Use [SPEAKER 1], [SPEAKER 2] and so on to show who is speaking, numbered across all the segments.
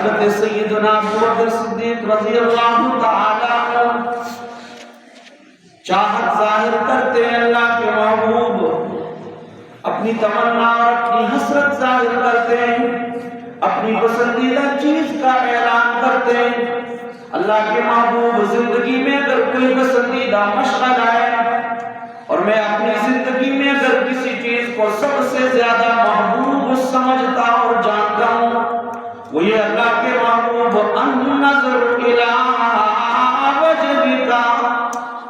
[SPEAKER 1] حضرت سیدنا ابو بکر صدیق رضی اللہ تعالی عنہ چاہت ظاہر کرتے ہیں اللہ کے محبوب، اپنی تمنا اور اپنی حسرت ظاہر کرتے ہیں، اپنی پسندیدہ چیز کا اعلان کرتے ہیں۔ اللہ کے محبوب، زندگی میں اگر کوئی پسندیدہ مشغلہ ہے اور میں اپنی زندگی میں اگر کسی چیز کو سب سے زیادہ محبوب سمجھتا اور جانتا ہوں، وہ یہ اللہ کے محبوب النظر الی وجہک،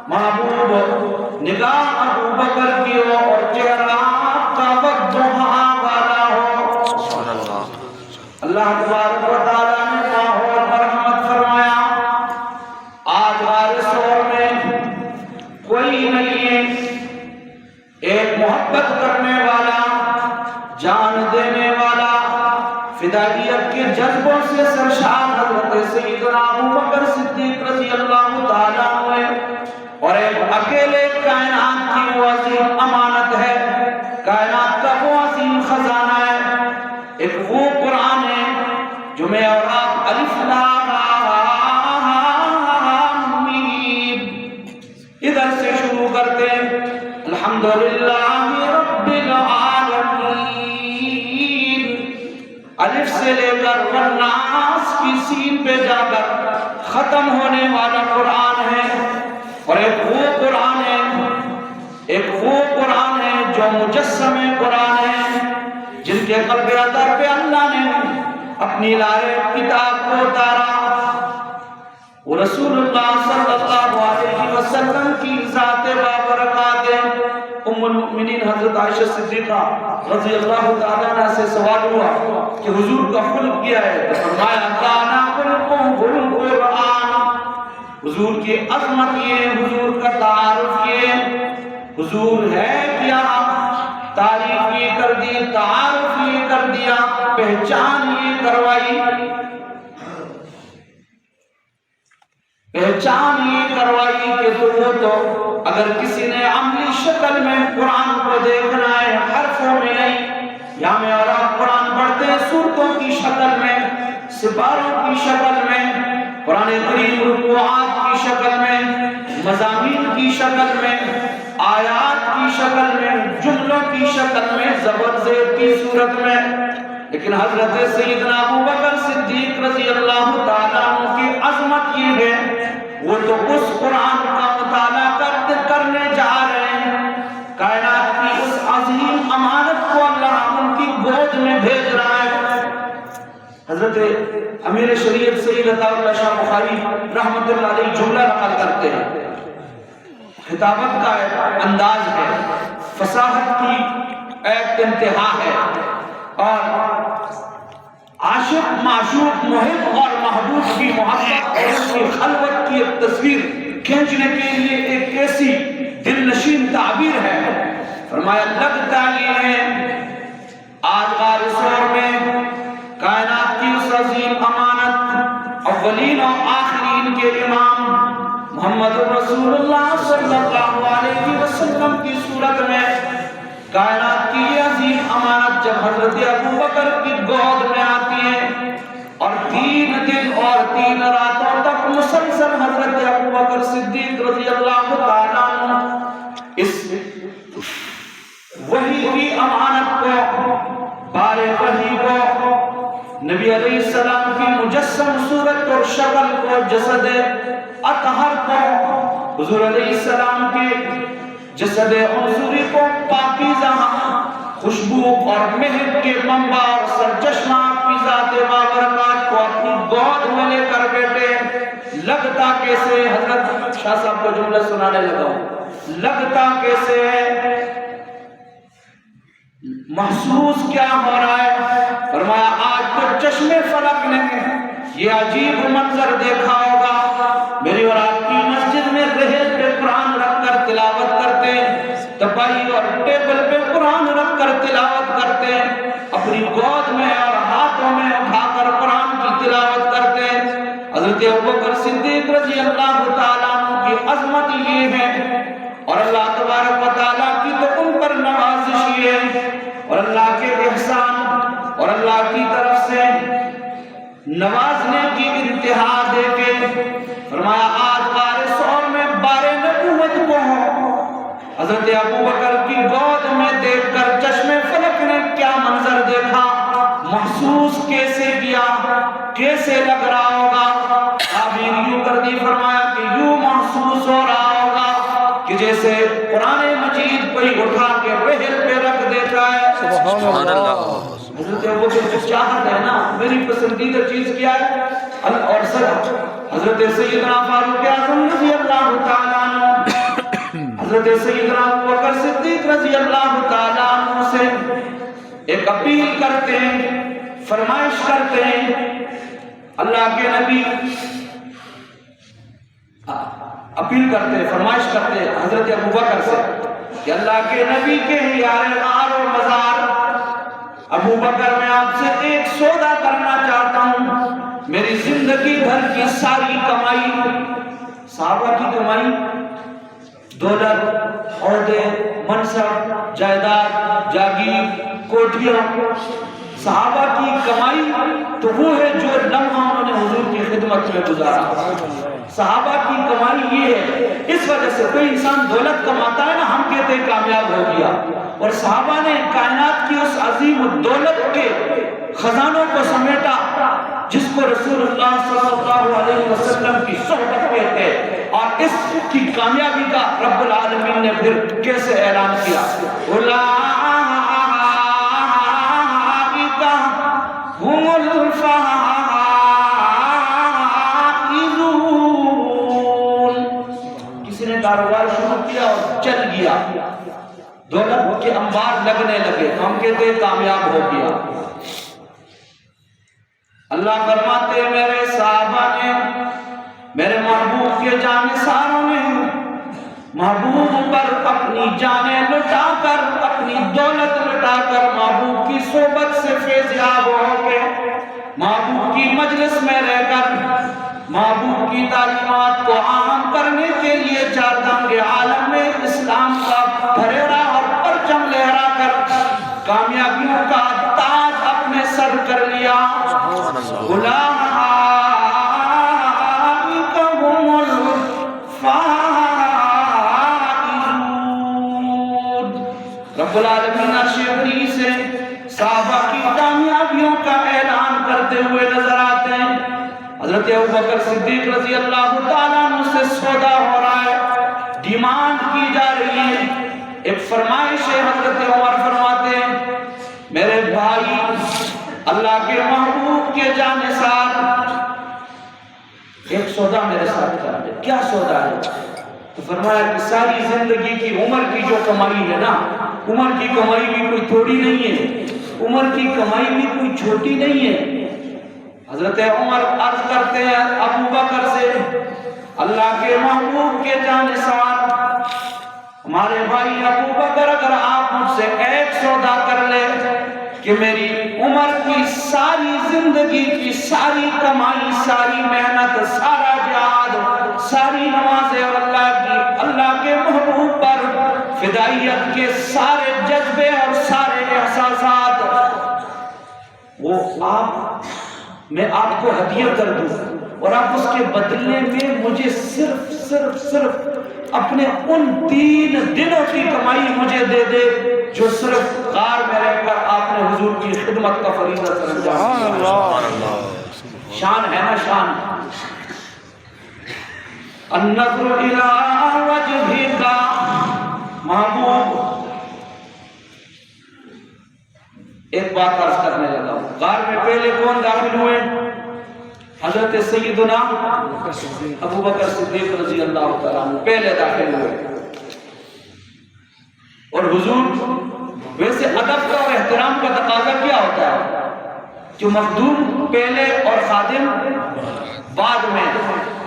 [SPEAKER 1] محبوب نگاہ ابو بکر کی ہو اور چہرہ آپ کا وضحا والا ہو۔ اللہ تبارک و تعالیٰ نے ماحول پر رحمت فرمایا۔ آج ہمارے شور میں کوئی نہیں ہے، ایک محبت کرنے والا، جان دینے والا، فدائیت کے جذبوں سے سرشار حضرت سیدنا ابو بکر صدیق رضی اللہ تعالیٰ عنہ، اور ایک اکیلے کائنات کی وہ عظیم امانت ہے، کائنات کا وہ عظیم خزانہ ہے، ایک وہ قرآن ہے جو میں اور آپ الف لام میم ادھر سے شروع کرتے ہیں، الحمدللہ رب العالمین، الف سے لے کر والناس کی سین پہ جا کر ختم ہونے والا قرآن ہے، اور ایک وہ قرآن ہے، ایک وہ قرآن ہے جو مجسم قرآن ہے، جن کے قلب اطہر پہ اللہ نے اپنی لارے کتاب کو اتارا۔ وہ رسول اللہ صلی اللہ علیہ وسلم کی ذات بابرکات ام المؤمنین حضرت عائشہ صدیقہ رضی اللہ تعالیٰ عنہ سے سوال ہوا کہ حضور کا خلق کیا ہے، تو فرمایا کانا خلقہ القرآن، حضور کی عظمت یہ، حضور کا تعارف یہ، حضور ہے کیا، تعریف یہ کر دی، تعارف یہ کر دیا، پہچان یہ کروائی، پہچان یہ کروائی کہ وہ تو اگر کسی نے عملی شکل میں قرآن کو دیکھنا ہے، حرفوں میں نہیں، یا میں اور آپ قرآن پڑھتے ہیں سورتوں کی شکل میں، سپاروں کی شکل میں، قرآن کریم رکوعات کی شکل میں، مضامین کی شکل میں، آیات کی شکل میں، جملوں کی شکل میں، زبر زیر کی صورت میں، لیکن حضرت سیدنا ابو بکر صدیق رضی اللہ تعالیٰ عنہ کی عظمت یہ ہے، وہ تو اس قرآن کا مطالعہ کرنے جا رہے ہیں، کائنات کی اس عظیم امانت کو اللہ ان کی گود میں بھیج رہا ہے۔ حضرت امیر شریعت سید عطا اللہ شاہ بخاری رحمت اللہ علیہ جملہ نقل کرتے ہیں، خطابت کا ایک انداز ہے، فصاحت کی ایک انتہا ہے، اور عاشق معشوق محب اور محبوب کی محبت اور اس کی خلوت کی ایک تصویر کھینچنے کے لیے ایک ایسی دل نشین تعبیر ہے۔ فرمایا لگتا یہ ہے آج کا رسول میں کائنات کی اس عظیم امانت، اولین و آخرین کے امام محمد رسول اللہ صلی اللہ علیہ وسلم کی صورت میں کائنات کی یہ عظیم امانت جب حضرت ابو بکر کی گود میں آتی ہے، اور 3 دن اور 3 راتوں تک مسلسل حضرت ابو بکر صدیق رضی اللہ تعالیٰ عنہ اس وحی کی امانت کو، بار وحی کو، نبی علیہ السلام کی مجسم صورت اور شکل کو، جسد اطہر کو، حضور علیہ السلام کے جسد حضوری کو پاکیزہ خوشبو اور مہک کے منبع اور سرچشمہ کی ذات بابرکات کو اپنی گود میں لے کر بیٹھے، لگتا کیسے، حضرت شاہ صاحب کو جملہ سنانے لگا ہوں، لگتا کیسے ہے، محسوس کیا ہو رہا ہے؟ فرمایا آج تو چشم فلک نے یہ عجیب منظر دیکھا ہوگا، میری اور آپ کی مسجد میں رہے پہ قرآن رکھ کر تلاوت کرتے ہیں، تپائی اور ٹیبل پہ قرآن رکھ کر تلاوت کرتے ہیں، اپنی گود میں اور ہاتھوں میں اٹھا کر قرآن کی تلاوت کرتے ہیں۔ حضرت ابوبکر صدیق رضی اللہ تعالیٰ عنہ کی عظمت یہ ہے، اور اللہ تبارک و تعالیٰ کی تو ان پر نوازش یہ ہے، اور اللہ کے احسان اور اللہ کی طرف سے نوازنے کی انتہا دے کے فرمایا آج بارے سور میں بارے نبوت کو ہو۔ حضرت ابوبکر کی گود میں دیکھ کر چشم فلک نے کیا منظر دیکھا، محسوس کیسے کیا، کیسے لگ رہا ہوگا؟ تعبیر یوں کر دی، فرمایا کہ یوں محسوس ہو رہا ہوگا کہ جیسے قرآن مجید کوئی اٹھا کے رحل پہ رکھ دیتا ہے۔ سبحان اللہ۔ حضرت ابوبکر جو چاہت ہے نا، میری پسندیدہ چیز کیا ہے؟ اور سر حضرت سیدنا فاروق اعظم رضی اللہ تعالیٰ عنہ، حضرت سیدنا ابوبکر صدیق رضی اللہ تعالیٰ عنہ سے ایک اپیل کرتے ہیں، فرمائش کرتے ہیں۔ اللہ کے نبی اپیل کرتے ہیں، فرمائش کرتے ہیں حضرت ابوبکر سے کہ اللہ کے نبی کے یار غار و مزار، ابوبکر میں آپ سے ایک سودا کرنا چاہتا ہوں، میری زندگی بھر کی ساری کمائی، صحابہ کی کمائی، دولت، عہدے، منصب، جائیداد، جاگیر، کوٹھیاں، صحابہ کی کمائی تو وہ ہے جو لمحہ انہوں نے حضور کی خدمت میں گزارا۔ صحابہ کی کمائی یہ ہے، اس وجہ سے کوئی انسان دولت کماتا ہے نا، ہم کہتے ہیں کامیاب ہو گیا، اور صحابہ نے کائنات کی اس عظیم دولت کے خزانوں کو سمیٹا جس کو رسول اللہ صلی اللہ علیہ وسلم کی صحبت کہتے ہیں، اور اس کی کامیابی کا رب العالمین نے پھر کیسے اعلان کیا؟ کسی نے کاروبار شروع کیا اور چل گیا، دولت کے انبار لگنے لگے، ہم کہتے ہیں کامیاب ہو گیا۔ اللہ فرماتے میرے صحابہ نے، میرے محبوب کے جانثاروں نے محبوب پر اپنی جانیں لٹا کر، اپنی دولت لٹا کر، محبوب کی صحبت سے فیضیاب ہو کے، محبوب کی مجلس میں رہ کر، محبوب کی تعلیمات کو عام کرنے کے لیے چاردنگ عالم میں اسلام کا پھریرا اور پرچم لہرا کر کامیابیوں کا تاج اپنے سر کر لیا۔ رب العالمین عرش بری سے صحابہ کی کامیابیوں کا اعلان کرتے ہوئے نظر آتے ہیں۔ حضرت ابوبکر صدیق رضی اللہ تعالیٰ عنہ سے سودا ہو رہا ہے، ڈیمانڈ کی جا رہی ہے۔ ایک فرمائش ہے، حضرت عمر فرماتے ہیں میرے بھائی، اللہ کے محبوب کے جانثار، ایک سودا میرے ساتھ کر دے۔ کیا سودا ہے؟ تو فرمایا کہ ساری زندگی کی عمر کی جو کمائی ہے نا، عمر کی کمائی بھی کوئی تھوڑی نہیں ہے، عمر کی کمائی بھی کوئی چھوٹی نہیں ہے۔ حضرت عمر عرض کرتے ہیں ابوبکر سے، اللہ کے محبوب کے جانثار، ہمارے بھائی ابوبکر، اگر آپ مجھ سے ایک سودا کر لے کہ میری عمر کی ساری زندگی کی ساری کمائی، ساری محنت، سارا جہاد، ساری نمازیں اور اللہ کے محبوب پر فدائیت کے سارے جذبے اور سارے احساسات وہ میں آپ کو ہدیہ کر دوں، اور آپ اس کے بدلے میں مجھے صرف اپنے ان 3 دنوں کی کمائی مجھے دے دے جو صرف غار میں رہ کر آپ نے حضور کی خدمت کا فریضہ سر انجام دیا۔ شان ہے نا، شان۔ النظر الی وجہک محبوب، ایک بات عرض کرنے لگا ہوں، غار میں پہلے کون داخل ہوئے؟ حضرت سیدنا ابوبکر صدیق رضی اللہ تعالیٰ عنہ پہلے داخل ہوئے، اور حضور ویسے ادب کا اور احترام کا تقاضا کیا ہوتا ہے کہ مخدوم پہلے اور خادم بعد میں،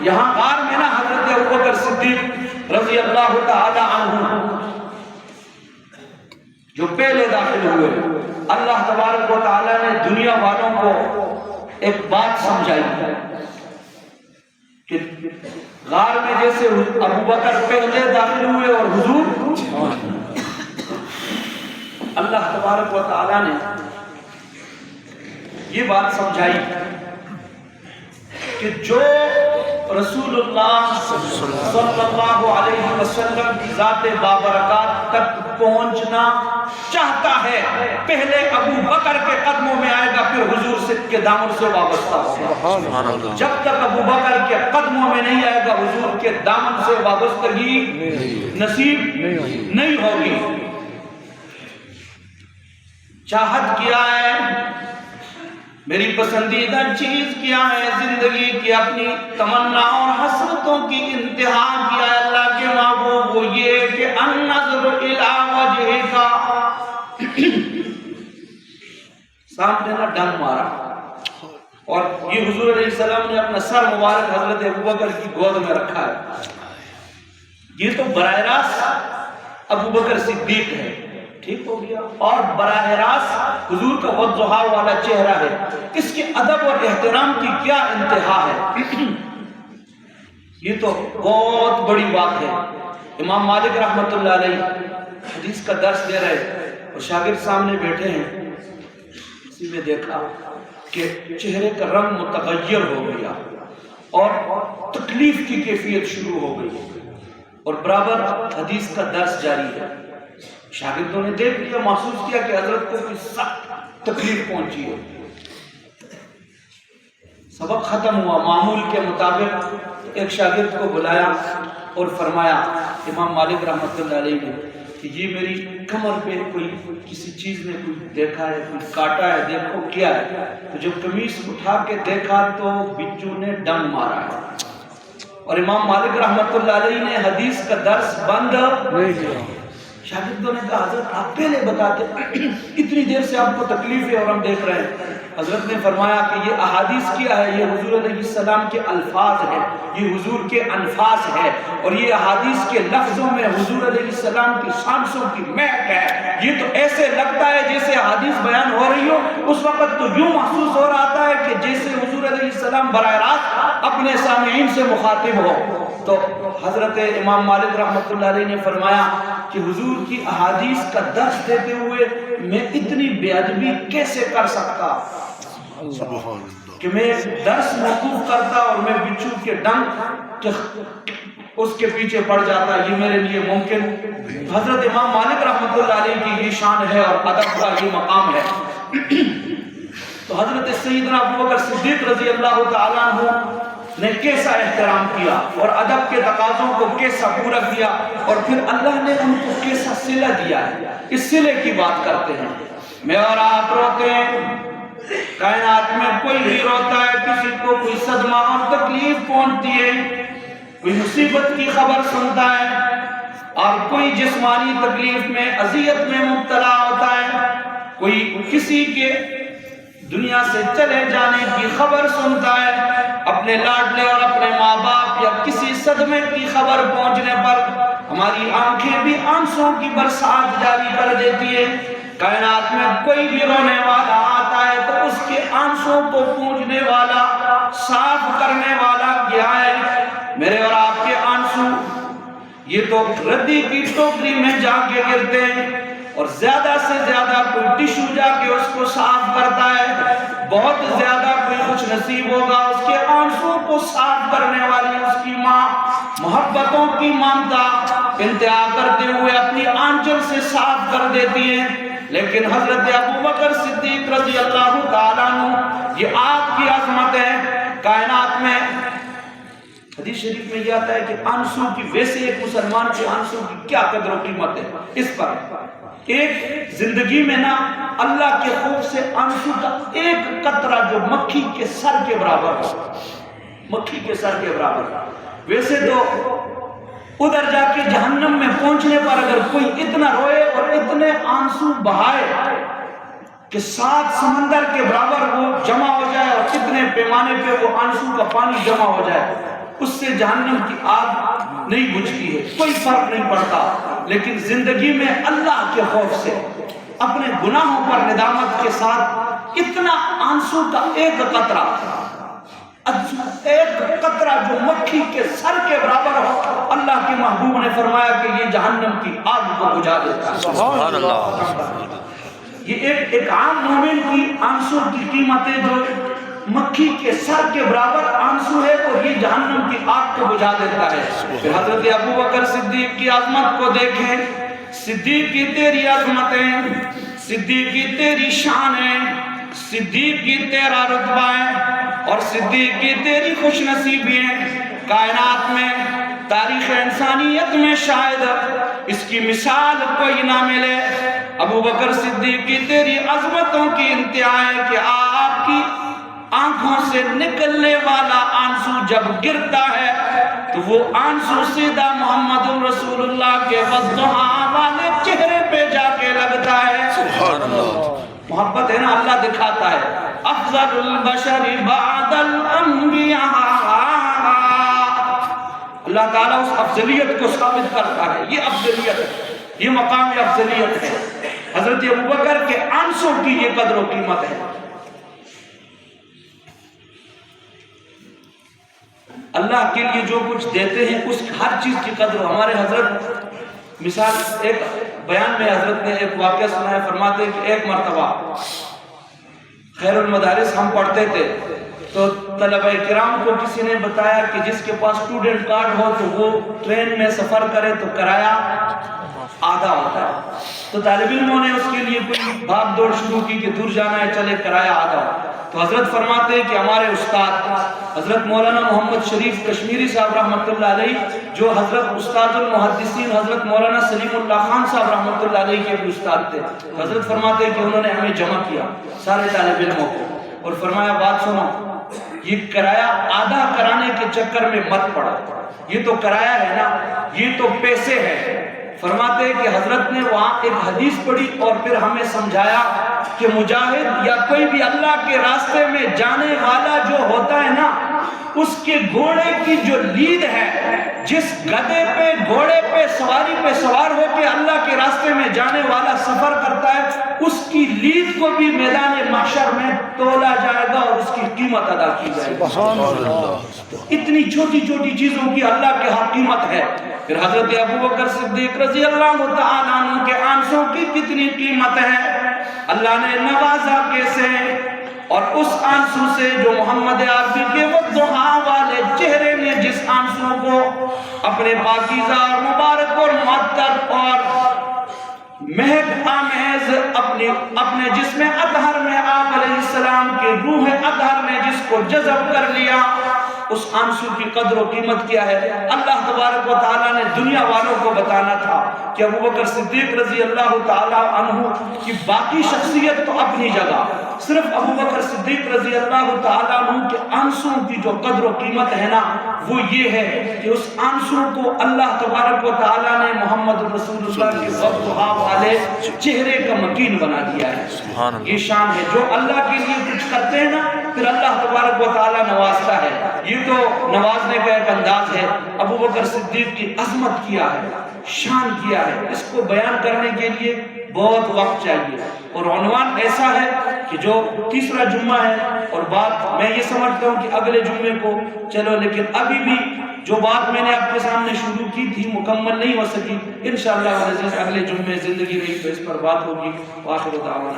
[SPEAKER 1] یہاں غار میں نا حضرت ابوبکر صدیق رضی اللہ تعالیٰ عنہ جو پہلے داخل ہوئے، اللہ تبارک و تعالیٰ نے دنیا والوں کو ایک بات سمجھائی کہ غار میں جیسے ابوبکر پہلے داخل ہوئے اور حضور، اللہ تبارک و تعالیٰ نے یہ بات سمجھائی کہ جو رسول اللہ صلی اللہ علیہ وسلم کی ذات بابرکات تک پہنچنا چاہتا ہے پہلے ابو بکر کے قدموں میں آئے گا، پھر حضور سے کے دامن سے وابستہ ہوگا۔ جب تک ابو بکر کے قدموں میں نہیں آئے گا حضور کے دامن سے وابستگی نصیب نہیں ہوگی۔ چاہت کیا ہے، میری پسندیدہ چیز کیا ہے، زندگی کی اپنی تمنا اور حسرتوں کی انتہا کیا ہے اللہ کے محبوب، وہ یہ کہ النظر الی وجہک، سامنے نہ ڈنگ مارا، اور یہ حضور علیہ السلام نے اپنا سر مبارک حضرت ابوبکر کی گود میں رکھا ہے۔ یہ تو براہ راست ابوبکر صدیق ہے، ٹھیک ہو گیا، اور براہ راست حضور کا والضحیٰ والا چہرہ ہے، اس کے ادب اور احترام کی کیا انتہا ہے۔ یہ تو بہت بڑی بات ہے۔ امام مالک رحمۃ اللہ علیہ حدیث کا درس دے رہے اور شاگرد سامنے بیٹھے ہیں، اسی میں دیکھا کہ چہرے کا رنگ متغیر ہو گیا اور تکلیف کی کیفیت شروع ہو گئی، اور برابر حدیث کا درس جاری ہے۔ شاگردوں نے دیکھ لیا، محسوس کیا کہ حضرت کو کوئی سخت تکلیف پہنچی ہے۔ سبق ختم ہوا، معمول کے مطابق ایک شاگرد کو بلایا اور فرمایا امام مالک رحمۃ اللہ علیہ نے کہ یہ میری کمر پہ کوئی کسی چیز نے کوئی دیکھا ہے، کوئی کاٹا ہے، دیکھو کیا ہے۔ تو جب قمیص اٹھا کے دیکھا تو بچو نے ڈنگ مارا ہے، اور امام مالک رحمۃ اللہ علیہ نے حدیث کا درس بند نہیں کیا۔ شاگردوں نے کہا حضرت آپ پہلے بتاتے، اتنی دیر سے آپ کو تکلیف ہے اور ہم دیکھ رہے ہیں۔ حضرت نے فرمایا کہ یہ احادیث کیا ہے، یہ حضور علیہ السلام کے الفاظ ہیں، یہ حضور کے انفاس ہے، اور یہ احادیث کے لفظوں میں حضور علیہ السلام کی سانسوں کی مہک ہے۔ یہ تو ایسے لگتا ہے جیسے احادیث بیان ہو رہی ہو، اس وقت تو یوں محسوس ہو رہا تھا کہ جیسے حضور علیہ السلام براہ راست اپنے سامعین سے مخاطب ہو۔ تو حضرت امام مالک رحمۃ اللہ علیہ نے فرمایا کہ حضور کی احادیث کا درس دیتے ہوئے میں اتنی بے ادبی کیسے کر سکتا کہ میں درس موقوف کرتا اور میں بچو کے ڈنگ اس کے پیچھے پڑ جاتا، یہ میرے لیے ممکن۔ حضرت امام مالک رحمۃ اللہ علیہ کی یہ شان ہے اور ادب کا یہ مقام ہے۔ تو حضرت سیدنا ابوبکر صدیق رضی اللہ تعالیٰ عنہ نے کیسا احترام کیا اور ادب کے تقاضوں کو کیسا پورا کیا، اور پھر اللہ نے ان کو کیسا صلہ دیا ہے۔ اس صلے کی بات کرتے ہیں۔ میں اور آپ روتے ہیں، کائنات میں کوئی بھی روتا ہے، کسی کو کوئی صدمہ اور تکلیف پہنچتی ہے، کوئی مصیبت کی خبر سنتا ہے، اور کوئی جسمانی تکلیف میں اذیت میں مبتلا ہوتا ہے، کوئی کسی کے دنیا سے چلے جانے کی خبر سنتا ہے، اپنے لاڈلے اور اپنے ماں باپ یا کسی صدمے کی خبر پہنچنے پر ہماری آنکھیں بھی آنسوں کی برسات جاری کر دیتی ہے۔ کائنات میں کوئی بھی رونے والا آتا ہے تو اس کے آنسوں کو پونچھنے والا، صاف کرنے والا کیا ہے؟ میرے اور آپ کے آنسو یہ تو ردی کی ٹوکری میں جا کے گرتے ہیں، اور زیادہ سے زیادہ کوئی ٹشو جا کے اس کو صاف کرتا ہے، بہت زیادہ کوئی خوش نصیب ہوگا اس کے آنسوں کو صاف کرنے والی اس کی ماں محبتوں کی مامتا انتہا کرتے ہوئے اپنی آنچل سے صاف کر دیتی ہے۔ لیکن حضرت ابوبکر صدیق رضی اللہ تعالیٰ عنہ، یہ آپ کی عظمت ہے کائنات میں۔ حدیث شریف میں یہ آتا ہے کہ آنسو کی، ویسے ایک مسلمان کے آنسو کی کیا قدر و قیمت ہے، اس پر ایک زندگی میں نا اللہ کے خوف سے آنسو کا ایک قطرہ جو مکھی کے سر کے برابر ہو، مکھی کے سر کے برابر۔ ویسے تو ادھر جا کے جہنم میں پہنچنے پر اگر کوئی اتنا روئے اور اتنے آنسو بہائے کہ 7 سمندر کے برابر وہ جمع ہو جائے اور کتنے پیمانے پہ وہ آنسو کا پانی جمع ہو جائے، اس سے جہنم کی آگ نہیں بجھتی ہے، کوئی فرق نہیں پڑتا۔ لیکن زندگی میں اللہ کے خوف سے اپنے گناہوں پر ندامت کے ساتھ اتنا آنسو کا ایک قطرہ جو مکھی کے سر کے برابر ہو، اللہ کے محبوب نے فرمایا کہ یہ جہنم کی آگ کو بجھا دیتا ہے۔ سبحان اللہ۔ یہ ایک عام مومن کی آنسو کی قیمتیں جو مکھی کے سر کے برابر آنسو ہے اور یہ جہنم کی آگ کو بجھا دیتا ہے۔ پھر حضرت ابو بکر صدیق کی عظمت کو دیکھیں، صدیق کی تیری عظمتیں، صدیق کی تیری شانیں، صدیق کی تیرا رتبہ ہے اور صدیق کی تیری خوش نصیبیاں کائنات میں، تاریخ انسانیت میں شاید اس کی مثال کوئی نہ ملے۔ ابو بکر صدیق کی تیری عظمتوں کی انتہا ہے کہ آپ کی آنکھوں سے نکلنے والا آنسو جب گرتا ہے تو وہ آنسو سیدھا محمد رسول اللہ کے والضحیٰ والے چہرے پہ جا کے لگتا ہے۔ سبحان اللہ، محبت ہے نا، اللہ دکھاتا ہے افضل البشر بعد الانبیاء، اللہ تعالیٰ اس افضلیت کو ثابت کرتا ہے، یہ افضلیت ہے، یہ مقام افضلیت ہے۔ حضرت ابوبکر کے آنسوں کی یہ قدر و قیمت ہے۔ اللہ کے لیے جو کچھ دیتے ہیں اس ہر چیز کی قدر، ہمارے حضرت مثال ایک بیان میں حضرت نے ایک واقعہ سنا ہے، فرماتے ہیں کہ ایک مرتبہ خیر المدارس ہم پڑھتے تھے تو طلبہ کرام کو کسی نے بتایا کہ جس کے پاس اسٹوڈنٹ کارڈ ہو تو وہ ٹرین میں سفر کرے تو کرایہ آدھا ہوتا ہے، تو طالب علموں نے اس کے لیے کوئی بھاگ دوڑ شروع کی کہ دور جانا ہے، چلے کرایہ آدھا ہو۔ تو حضرت فرماتے ہیں کہ ہمارے استاد حضرت مولانا محمد شریف کشمیری صاحب رحمۃ اللہ علیہ، جو حضرت استاد المحدثین حضرت مولانا سلیم اللہ خان صاحب رحمۃ اللہ علیہ کے بھی استاد تھے، حضرت فرماتے ہیں کہ انہوں نے ہمیں جمع کیا سارے طالب علموں کو اور فرمایا بات سنو، یہ کرایہ آدھا کرانے کے چکر میں مت پڑا، یہ تو کرایہ ہے نا، یہ تو پیسے ہیں۔ فرماتے ہیں کہ حضرت نے وہاں ایک حدیث پڑھی اور پھر ہمیں سمجھایا کہ مجاہد یا کوئی بھی اللہ کے راستے میں جانے والا جو ہوتا ہے نا، اس کے گھوڑے کی جو لید ہے، جس گدھے پہ گھوڑے پہ سواری پہ سوار ہو کے اللہ کے راستے میں جانے والا سفر کرتا ہے، اس کی لید کو بھی میدان محشر میں تولا جائے گا اور اس کی قیمت ادا کی جائے گی۔ سبحان اللہ، اتنی چھوٹی چھوٹی چیزوں کی اللہ کے ہاں قیمت ہے۔ پھر حضرت ابوبکر صدیق رضی اللہ تعالیٰ عنہ کے آنسوں کی کتنی قیمت ہے، اللہ نے نوازا کیسے، اور اس آنسو سے جو محمد عربی کے والضحیٰ والے چہرے نے جس آنسو کو اپنے پاکیزہ اور مبارک اور معطر اور مہک آمیز اپنے جسم اطہر میں آپ علیہ السلام کے روح اطہر نے جس کو جذب کر لیا، اس آنسو کی قدر و قیمت کیا ہے۔ اللہ تبارک و تعالیٰ نے دنیا والوں کو بتانا تھا کہ ابوبکر صدیق رضی اللہ تعالیٰ عنہ کی باقی شخصیت تو اپنی جگہ، صرف ابوبکر صدیق رضی اللہ تعالیٰ عنہ کے آنسو کی جو قدر و قیمت ہے نا، وہ یہ ہے کہ اس آنسو کو اللہ تبارک و تعالیٰ نے محمد رسول اللہ کے والضحیٰ والے چہرے کا مکین بنا دیا ہے۔ یہ شان ہے، جو اللہ کے لیے کچھ کرتے ہیں نا پھر اللہ تبارک و تعالیٰ نوازتا ہے۔ یہ تو نوازنے کا ایک انداز ہے۔ ابوبکر صدیق کی عظمت کیا ہے، شان کیا ہے، اس کو بیان کرنے کے لیے بہت وقت چاہیے، اور عنوان ایسا ہے کہ جو تیسرا جمعہ ہے اور بات میں یہ سمجھتا ہوں کہ اگلے جمعے کو چلو، لیکن ابھی بھی جو بات میں نے آپ کے سامنے شروع کی تھی مکمل نہیں ہو سکی، انشاءاللہ اگلے جمعے زندگی رہی تو اس پر بات ہوگی۔ وآخر دعوانا